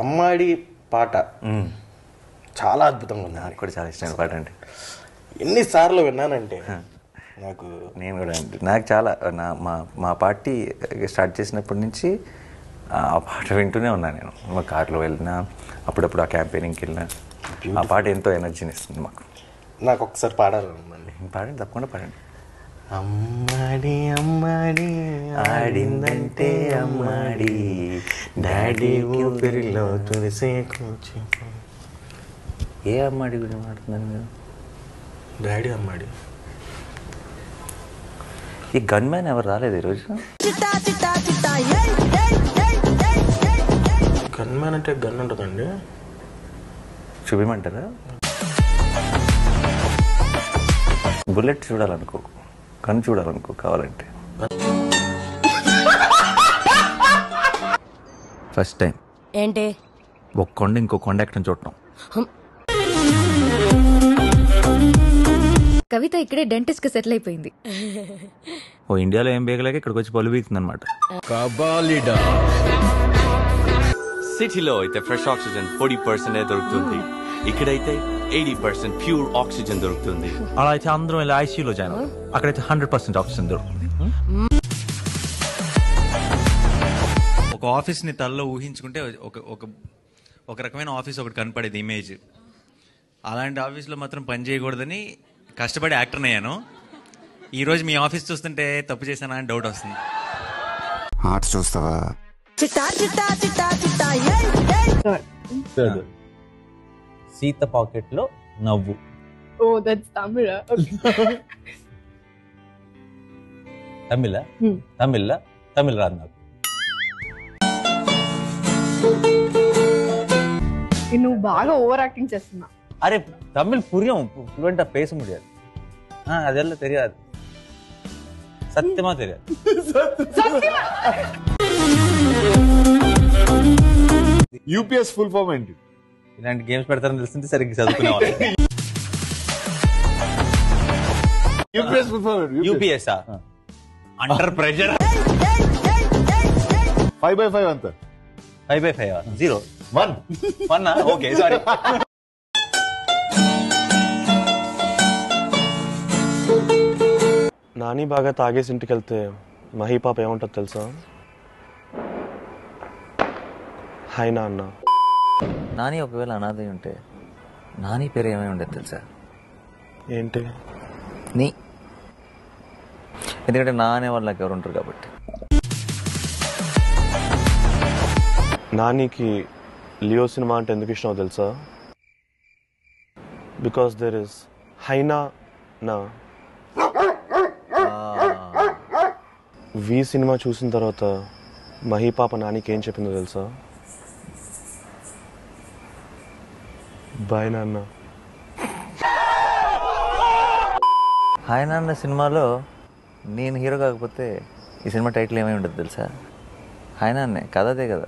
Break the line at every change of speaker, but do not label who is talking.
అమ్మాడి పాట చాలా అద్భుతంగా ఉంది.
నాకు కూడా చాలా ఇష్టమైన పాట అండి.
ఎన్నిసార్లు విన్నానంటే నాకు
నేను కూడా అండి. నాకు చాలా మా పార్టీ స్టార్ట్ చేసినప్పటి నుంచి ఆ పాట వింటూనే ఉన్నాను. నేను మా కార్లో వెళ్ళినా, అప్పుడప్పుడు ఆ క్యాంపెయినింగ్కి వెళ్ళినా ఆ పాట ఎంతో ఎనర్జీని ఇస్తుంది మాకు.
నాకు ఒకసారి పాడాలండి.
పాడండి, తప్పకుండా పాడండి.
అమ్మాడి అమ్మాడి ఆడిందంటే అమ్మాడి, డాడీ ఊపిరిలో తుడిసే కొంచెం.
ఏ అమ్మాడి గురించి మాట్లాడుతున్నాను మీరు?
డాడీ అమ్మాడి.
ఈ గన్ మ్యాన్ ఎవరు రాలేదు ఈరోజు?
గన్ మ్యాన్ అంటే గన్ ఉంటుందండి,
చూపించమంటారా? బుల్లెట్ చూడాలనుకో, గన్ చూడాలనుకో కావాలంటే. ఫస్ట్ టైం
ఏంటి
ఒక కొండ ఇంకో కొండ ఎక్కడం చూడటం.
కవిత ఇక్కడే డెంటిస్ట్ కి సెటిల్ అయిపోయింది.
ఓ ఇండియాలో ఏం బేగలేక ఇక్కడికి వచ్చి పలు బీగుతుంది అనమాట.
సిటీలో అయితే ఫ్రెష్ ఆక్సిజన్ 40% దొరుకుతుంది, ఇక్కడైతే 80% ప్యూర్ ఆక్సిజన్ దొరుకుతుంది.
అలా అయితే అందరం ఇలా ఐసీయూలో జాయిన్ అవుతాం, అక్కడైతే 100% ఆక్సిజన్ దొరుకుతుంది. ఒక ఆఫీస్ని తలలో ఊహించుకుంటే ఒక రకమైన ఆఫీస్ ఒకటి కనపడేది ఇమేజ్. అలాంటి ఆఫీస్లో మాత్రం పని చేయకూడదని కష్టపడి యాక్టర్ అయ్యాను. ఈరోజు మీ ఆఫీస్ చూస్తుంటే తప్పు చేశానా అని డౌట్ వస్తుంది.
ఆర్ట్స్ చూస్తావా?
సీత పాకెట్ లో నవ్వు.
Oh, that's Tamil.
తమిళ రాదు నాకు.
నువ్వు బాగా ఓవర్ యాక్టింగ్ చేస్తున్నా.
అరే తమిళ్ పురియం ఫ్లూయెంట్ పేస ముడియాదు, అదెల్లా తెలియదు. సత్యమా తెలియదు.
యూపీఎస్ ఫుల్ ఫామ్ ఏంటి?
ఇలాంటి గేమ్స్ పెడతారని తెలిసింది సరిగ్గా చదువుకునేవాళ్ళు.
యూపీఎస్ ఫుల్ ఫామ్ ఏంటి?
UPS under pressure.
5/5 అంత.
5/5 0 1 ఓకే సారీ.
నాని బాగా తాగేసి ఇంటికి వెళ్తే మహీ పాప ఏముంటుంది తెలుసా? హాయ్ నాన్న.
నాని ఒకవేళ అనాథ ఉంటే నాని పేరు ఏమై ఉండేది తెలుసా?
ఏంటి?
నీ. ఎందుకంటే నా అనేవాళ్ళు నాకు ఎవరు ఉంటారు కాబట్టి.
నానికి లియో సినిమా అంటే ఎందుకు ఇష్టమో తెలుసా? బికాస్ దెర్ ఇస్ హైనా నా. వి సినిమా చూసిన తర్వాత మహీ పాప నానికి ఏం చెప్పిందో తెలుసా? బాయ్ నాన్న.
హాయ్ నాన్న సినిమాలో నేను హీరో కాకపోతే ఈ సినిమా టైటిల్ ఏమై ఉండదు తెలుసా? హాయ్ నాన్నే, కథ అదే కదా.